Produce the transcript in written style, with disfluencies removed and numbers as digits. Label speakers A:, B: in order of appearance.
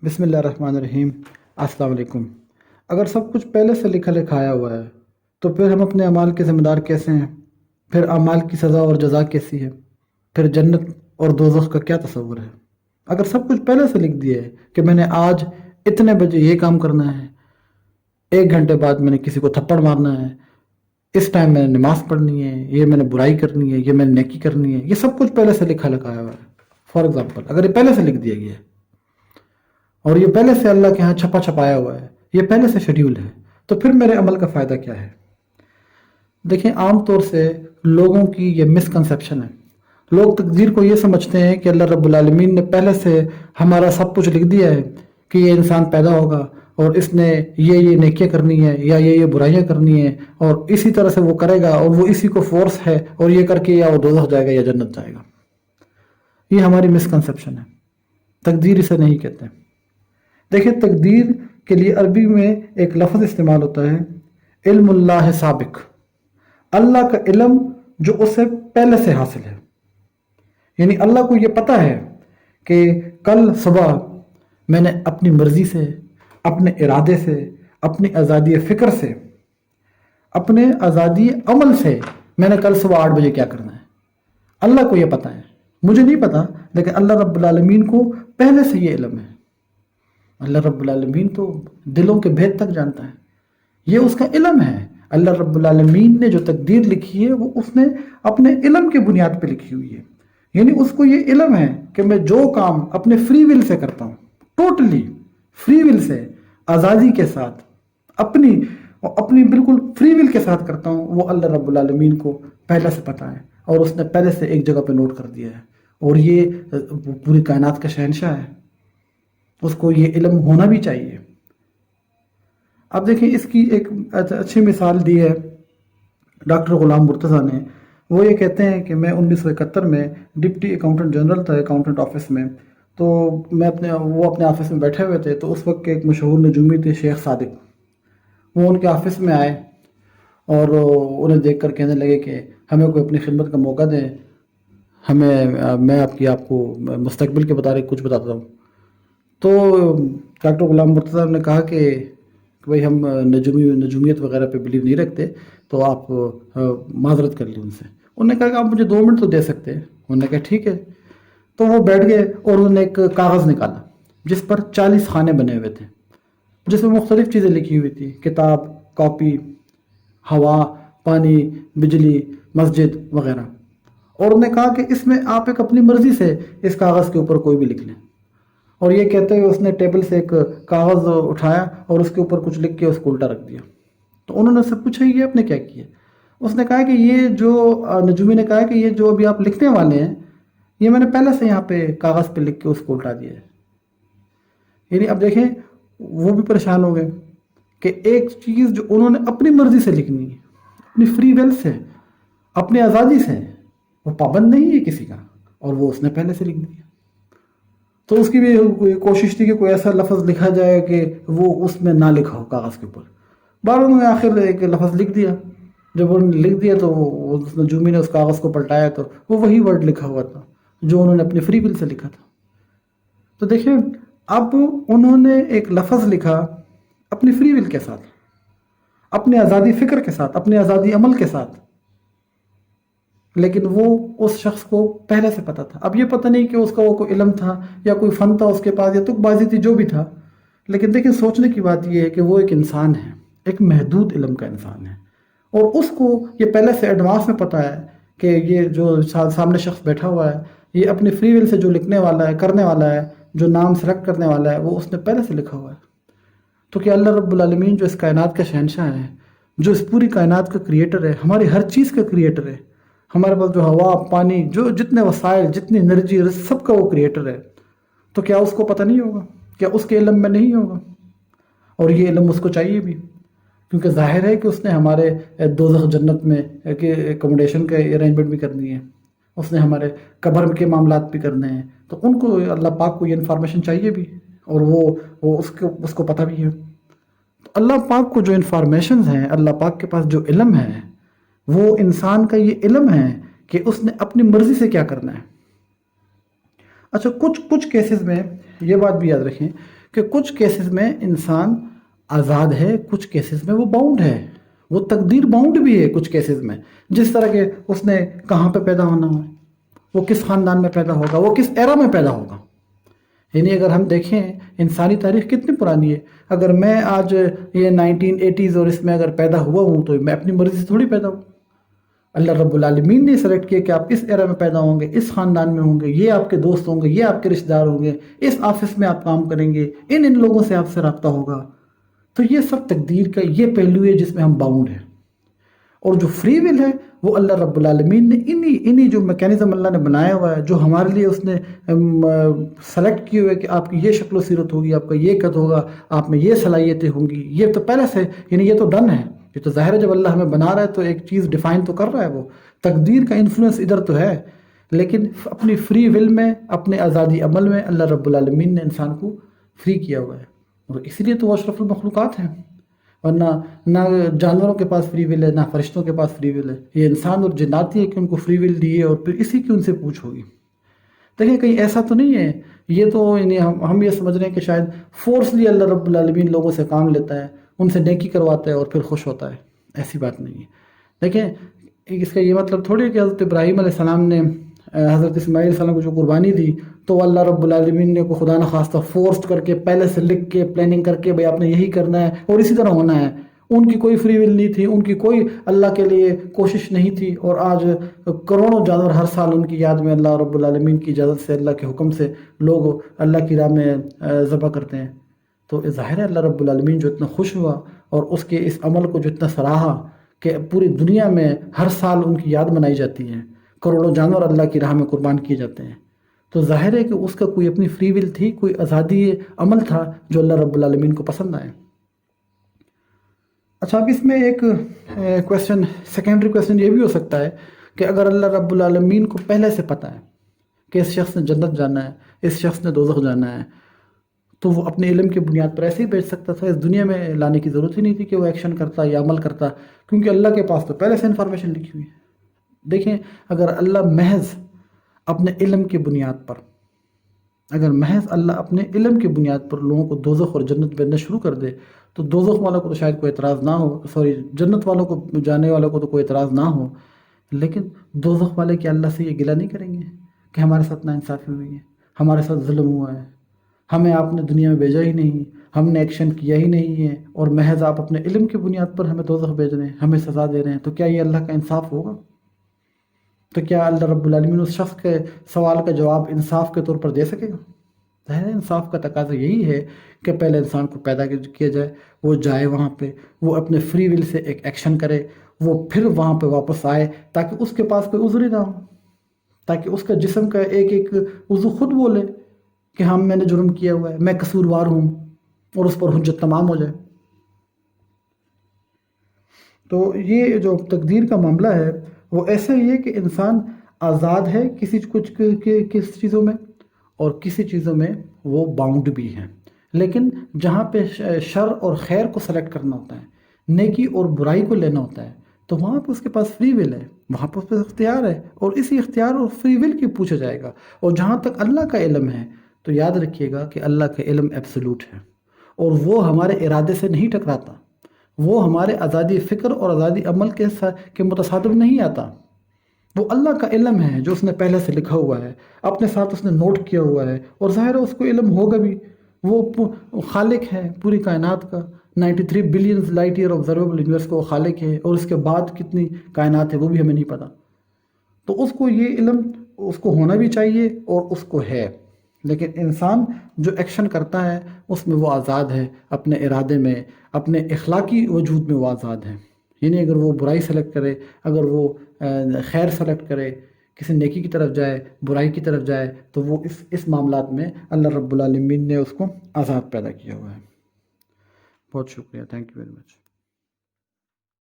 A: بسم اللہ الرحمن الرحیم۔ السلام علیکم۔ اگر سب کچھ پہلے سے لکھا لکھایا ہوا ہے تو پھر ہم اپنے اعمال کے ذمہ دار کیسے ہیں؟ پھر اعمال کی سزا اور جزا کیسی ہے؟ پھر جنت اور دوزخ کا کیا تصور ہے؟ اگر سب کچھ پہلے سے لکھ دیا ہے کہ میں نے آج اتنے بجے یہ کام کرنا ہے، 1 گھنٹے بعد میں نے کسی کو تھپڑ مارنا ہے، اس ٹائم میں نے نماز پڑھنی ہے، یہ میں نے برائی کرنی ہے، یہ میں نے نیکی کرنی ہے، یہ سب کچھ پہلے سے لکھا لکھایا ہوا ہے۔ فار ایگزامپل، اگر یہ پہلے سے لکھ دیا گیا ہے اور یہ پہلے سے اللہ کے ہاں چھپا چھپایا ہوا ہے، یہ پہلے سے شیڈیول ہے، تو پھر میرے عمل کا فائدہ کیا ہے؟ دیکھیں، عام طور سے لوگوں کی یہ مسکنسیپشن ہے۔ لوگ تقدیر کو یہ سمجھتے ہیں کہ اللہ رب العالمین نے پہلے سے ہمارا سب کچھ لکھ دیا ہے کہ یہ انسان پیدا ہوگا اور اس نے یہ نیکیاں کرنی ہے یا یہ برائیاں کرنی ہے، اور اسی طرح سے وہ کرے گا، اور وہ اسی کو فورس ہے، اور یہ کر کے یا وہ دوزخ جائے گا یا جنت جائے گا۔ یہ ہماری مسکنسیپشن ہے۔ تقدیر اسے نہیں کہتے۔ دیکھیں، تقدیر کے لیے عربی میں ایک لفظ استعمال ہوتا ہے، علم اللہ سابق، اللہ کا علم جو اسے پہلے سے حاصل ہے۔ یعنی اللہ کو یہ پتہ ہے کہ کل صبح میں نے اپنی مرضی سے، اپنے ارادے سے، اپنی آزادی فکر سے، اپنے آزادی عمل سے میں نے کل صبح 8 بجے کیا کرنا ہے۔ اللہ کو یہ پتہ ہے، مجھے نہیں پتہ، لیکن اللہ رب العالمین کو پہلے سے یہ علم ہے۔ اللہ رب العالمین تو دلوں کے بھید تک جانتا ہے، یہ اس کا علم ہے۔ اللہ رب العالمین نے جو تقدیر لکھی ہے وہ اس نے اپنے علم کے بنیاد پہ لکھی ہوئی ہے۔ یعنی اس کو یہ علم ہے کہ میں جو کام اپنے فری ول سے کرتا ہوں، ٹوٹلی فری ول سے، آزادی کے ساتھ، اپنی بالکل فری ول کے ساتھ کرتا ہوں، وہ اللہ رب العالمین کو پہلے سے پتہ ہے، اور اس نے پہلے سے ایک جگہ پہ نوٹ کر دیا ہے، اور یہ پوری کائنات کا شہنشاہ ہے، اس کو یہ علم ہونا بھی چاہیے۔ اب دیکھیں، اس کی ایک اچھی مثال دی ہے ڈاکٹر غلام مرتضیٰ نے۔ وہ یہ کہتے ہیں کہ میں 1971 میں ڈپٹی اکاؤنٹنٹ جنرل تھا اکاؤنٹنٹ آفس میں، تو وہ اپنے آفس میں بیٹھے ہوئے تھے، تو اس وقت کے ایک مشہور نجومی تھے شیخ صادق، وہ ان کے آفس میں آئے اور انہیں دیکھ کر کہنے لگے کہ ہمیں کوئی اپنی خدمت کا موقع دیں، میں آپ کو مستقبل کے متعلق کچھ بتاتا ہوں۔ تو ڈاکٹر غلام مرتضیٰ نے کہا کہ بھائی ہم نجومیت وغیرہ پہ بلیو نہیں رکھتے، تو آپ معذرت کر لیں ان سے۔ انہوں نے کہا کہ آپ مجھے 2 منٹ تو دے سکتے ہیں۔ انہوں نے کہا ٹھیک ہے۔ تو وہ بیٹھ گئے اور انہوں نے ایک کاغذ نکالا جس پر 40 خانے بنے ہوئے تھے، جس میں مختلف چیزیں لکھی ہوئی تھی، کتاب، کاپی، ہوا، پانی، بجلی، مسجد وغیرہ۔ اور انہوں نے کہا کہ اس میں آپ ایک اپنی مرضی سے اس کاغذ کے اوپر کوئی بھی لکھ لیں۔ اور یہ کہتے ہوئے اس نے ٹیبل سے ایک کاغذ اٹھایا اور اس کے اوپر کچھ لکھ کے اس کو الٹا رکھ دیا۔ تو انہوں نے اس سے پوچھا یہ آپ نے کیا کیا؟ اس نے کہا کہ یہ جو نجومی نے کہا کہ یہ جو ابھی آپ لکھنے والے ہیں، یہ میں نے پہلے سے یہاں پہ کاغذ پہ لکھ کے اس کو الٹا دیا ہے۔ یعنی اب دیکھیں، وہ بھی پریشان ہو گئے کہ ایک چیز جو انہوں نے اپنی مرضی سے لکھنی ہے، اپنی فری ویل سے، اپنی آزادی سے، وہ پابند نہیں ہے کسی کا، اور وہ اس نے پہلے سے لکھ دیا۔ تو اس کی بھی کوشش تھی کہ کوئی ایسا لفظ لکھا جائے کہ وہ اس میں نہ لکھا ہو کاغذ کے اوپر۔ بار انہوں نے آخر ایک لفظ لکھ دیا۔ جب انہوں نے لکھ دیا تو اس نجومی نے اس کاغذ کو پلٹایا تو وہ وہی ورڈ لکھا ہوا تھا جو انہوں نے اپنی فری ول سے لکھا تھا۔ تو دیکھیں، اب انہوں نے ایک لفظ لکھا اپنی فری ول کے ساتھ، اپنی آزادی فکر کے ساتھ، اپنی آزادی عمل کے ساتھ، لیکن وہ اس شخص کو پہلے سے پتہ تھا۔ اب یہ پتہ نہیں کہ اس کا وہ کوئی علم تھا یا کوئی فن تھا اس کے پاس یا تک بازی تھی، جو بھی تھا، لیکن دیکھیں سوچنے کی بات یہ ہے کہ وہ ایک انسان ہے، ایک محدود علم کا انسان ہے، اور اس کو یہ پہلے سے ایڈوانس میں پتہ ہے کہ یہ جو سامنے شخص بیٹھا ہوا ہے، یہ اپنی فری ول سے جو لکھنے والا ہے، کرنے والا ہے، جو نام سلیکٹ کرنے والا ہے، وہ اس نے پہلے سے لکھا ہوا ہے۔ تو کہ اللہ رب العالمین جو اس کائنات کا شہنشاہ ہے، جو اس پوری کائنات کا کریٹر ہے، ہماری ہر چیز کا کریٹر ہے، ہمارے پاس جو ہوا، پانی، جو جتنے وسائل، جتنی انرجی، سب کا وہ کریٹر ہے، تو کیا اس کو پتہ نہیں ہوگا؟ کیا اس کے علم میں نہیں ہوگا؟ اور یہ علم اس کو چاہیے بھی، کیونکہ ظاہر ہے کہ اس نے ہمارے دوزخ جنت میں اکوموڈیشن کا ارینجمنٹ بھی کرنی ہے، اس نے ہمارے قبر کے معاملات بھی کرنے ہیں، تو ان کو اللہ پاک کو یہ انفارمیشن چاہیے بھی، اور وہ اس کو پتہ بھی ہے۔ تو اللہ پاک کو جو انفارمیشنز ہیں، اللہ پاک کے پاس جو علم ہے، وہ انسان کا یہ علم ہے کہ اس نے اپنی مرضی سے کیا کرنا ہے۔ اچھا، کچھ کیسز میں یہ بات بھی یاد رکھیں کہ کچھ کیسز میں انسان آزاد ہے، کچھ کیسز میں وہ باؤنڈ ہے، وہ تقدیر باؤنڈ بھی ہے کچھ کیسز میں. جس طرح کہ اس نے کہاں پہ پیدا ہونا ہے، وہ کس خاندان میں پیدا ہوگا، وہ کس ایرا میں پیدا ہوگا. یعنی اگر ہم دیکھیں انسانی تاریخ کتنی پرانی ہے. اگر میں آج یہ 1980s اور اس میں اگر پیدا ہوا ہوں تو میں اپنی مرضی سے تھوڑی پیدا ہوں. اللہ رب العالمین نے سلیکٹ کیا کہ آپ اس ایرا میں پیدا ہوں گے، اس خاندان میں ہوں گے، یہ آپ کے دوست ہوں گے، یہ آپ کے رشتہ دار ہوں گے، اس آفس میں آپ کام کریں گے، ان لوگوں سے آپ سے رابطہ ہوگا. تو یہ سب تقدیر کا یہ پہلو ہے جس میں ہم باؤنڈ ہیں. اور جو فری ول ہے وہ اللہ رب العالمین نے انہی جو میکینزم اللہ نے بنایا ہوا ہے، جو ہمارے لیے اس نے سلیکٹ کیے ہوئے کہ آپ کی یہ شکل و صورت ہوگی، آپ کا یہ قد ہوگا، آپ میں یہ صلاحیتیں ہوں گی، یہ تو پہلے سے یعنی یہ تو ڈن ہے. یہ تو ظاہر ہے جب اللہ ہمیں بنا رہا ہے تو ایک چیز ڈیفائن تو کر رہا ہے. وہ تقدیر کا انفلوئنس ادھر تو ہے، لیکن اپنی فری ول میں، اپنے آزادی عمل میں اللہ رب العالمین نے انسان کو فری کیا ہوا ہے. اور اسی لیے تو وہ اشرف المخلوقات ہیں. ورنہ نہ جانوروں کے پاس فری ول ہے، نہ فرشتوں کے پاس فری ول ہے. یہ انسان اور جنات ہی ہے کہ ان کو فری ول دی ہے، اور پھر اسی کی ان سے پوچھ ہوگی. دیکھیں کہیں ایسا تو نہیں ہے، یہ تو یعنی ہم یہ سمجھ رہے ہیں کہ شاید فورسلی اللہ رب العالمین لوگوں سے کام لیتا ہے، ان سے نیکی کرواتا ہے اور پھر خوش ہوتا ہے. ایسی بات نہیں ہے. دیکھیں اس کا یہ مطلب تھوڑی ہے کہ حضرت ابراہیم علیہ السلام نے حضرت اسماعیل علیہ السلام کو جو قربانی دی تو اللہ رب العالمین نے کوئی خدا نخواستہ فورسڈ کر کے پہلے سے لکھ کے پلاننگ کر کے بھئی آپ نے یہی کرنا ہے اور اسی طرح ہونا ہے. ان کی کوئی فری ول نہیں تھی، ان کی کوئی اللہ کے لیے کوشش نہیں تھی. اور آج کروڑوں جانور ہر سال ان کی یاد میں اللہ رب العالمین کی اجازت سے، اللہ کے حکم سے لوگ اللہ کی راہ میں ذبح کرتے ہیں. تو ظاہر ہے اللہ رب العالمین جو اتنا خوش ہوا اور اس کے اس عمل کو جو اتنا سراہا کہ پوری دنیا میں ہر سال ان کی یاد منائی جاتی ہے، کروڑوں جانور اللہ کی راہ میں قربان کیے جاتے ہیں. تو ظاہر ہے کہ اس کا کوئی اپنی فری ول تھی، کوئی آزادی عمل تھا جو اللہ رب العالمین کو پسند آئے. اچھا، اب اس میں ایک کویسچن، سیکنڈری کویسچن یہ بھی ہو سکتا ہے کہ اگر اللہ رب العالمین کو پہلے سے پتہ ہے کہ اس شخص نے جنت جانا ہے، اس شخص نے دوزخ جانا ہے، تو وہ اپنے علم کی بنیاد پر ایسے ہی بھیج سکتا تھا. اس دنیا میں لانے کی ضرورت ہی نہیں تھی کہ وہ ایکشن کرتا یا عمل کرتا، کیونکہ اللہ کے پاس تو پہلے سے انفارمیشن لکھی ہوئی ہے. دیکھیں اگر اللہ محض اپنے علم کی بنیاد پر، اگر محض اللہ اپنے علم کی بنیاد پر لوگوں کو دوزخ اور جنت بھیجنا شروع کر دے تو دوزخ والوں کو تو شاید کوئی اعتراض نہ ہو، جنت والوں کو، جانے والوں کو تو کوئی اعتراض نہ ہو. لیکن دوزخ والے کیا اللہ سے یہ گلہ نہیں کریں گے کہ ہمارے ساتھ ناانصافی ہوئی ہے، ہمارے ساتھ ظلم ہوا ہے، ہمیں آپ نے دنیا میں بھیجا ہی نہیں، ہم نے ایکشن کیا ہی نہیں ہے، اور محض آپ اپنے علم کی بنیاد پر ہمیں دوزخ بھیج رہے ہیں، ہمیں سزا دے رہے ہیں؟ تو کیا یہ اللہ کا انصاف ہوگا؟ تو کیا اللہ رب العالمین اس شخص کے سوال کا جواب انصاف کے طور پر دے سکے گا؟ ظاہر انصاف کا تقاضا یہی ہے کہ پہلے انسان کو پیدا کیا جائے، وہ جائے وہاں پہ، وہ اپنے فری ول سے ایک ایکشن کرے، وہ پھر وہاں پہ واپس آئے تاکہ اس کے پاس کوئی عذر ہی نہ ہو، تاکہ اس کا جسم کا ایک ایک عضو خود بولے کہ ہاں میں نے جرم کیا ہوا ہے، میں قصوروار ہوں، اور اس پر حجت تمام ہو جائے. تو یہ جو تقدیر کا معاملہ ہے وہ ایسا ہی ہے کہ انسان آزاد ہے کسی چیزوں میں، اور کسی چیزوں میں وہ باؤنڈ بھی ہیں. لیکن جہاں پہ شر اور خیر کو سلیکٹ کرنا ہوتا ہے، نیکی اور برائی کو لینا ہوتا ہے، تو وہاں پہ اس کے پاس فری ول ہے، وہاں پہ اس پہ اختیار ہے، اور اسی اختیار اور فری ول کی پوچھا جائے گا. اور جہاں تک اللہ کا علم ہے تو یاد رکھیے گا کہ اللہ کا علم ایبسولوٹ ہے، اور وہ ہمارے ارادے سے نہیں ٹکراتا، وہ ہمارے آزادی فکر اور آزادی عمل کے متصادم نہیں آتا. وہ اللہ کا علم ہے جو اس نے پہلے سے لکھا ہوا ہے، اپنے ساتھ اس نے نوٹ کیا ہوا ہے، اور ظاہر ہے اس کو علم ہوگا بھی. وہ خالق ہے پوری کائنات کا، 93 billion light year observable universe کا وہ خالق ہے، اور اس کے بعد کتنی کائنات ہے وہ بھی ہمیں نہیں پتہ. تو اس کو یہ علم اس کو ہونا بھی چاہیے اور اس کو ہے. لیکن انسان جو ایکشن کرتا ہے اس میں وہ آزاد ہے، اپنے ارادے میں، اپنے اخلاقی وجود میں وہ آزاد ہے. یعنی اگر وہ برائی سلیکٹ کرے، اگر وہ خیر سلیکٹ کرے، کسی نیکی کی طرف جائے، برائی کی طرف جائے، تو وہ اس معاملات میں اللہ رب العالمین نے اس کو آزاد پیدا کیا ہوا ہے. بہت شکریہ، تھینک یو ویری مچ.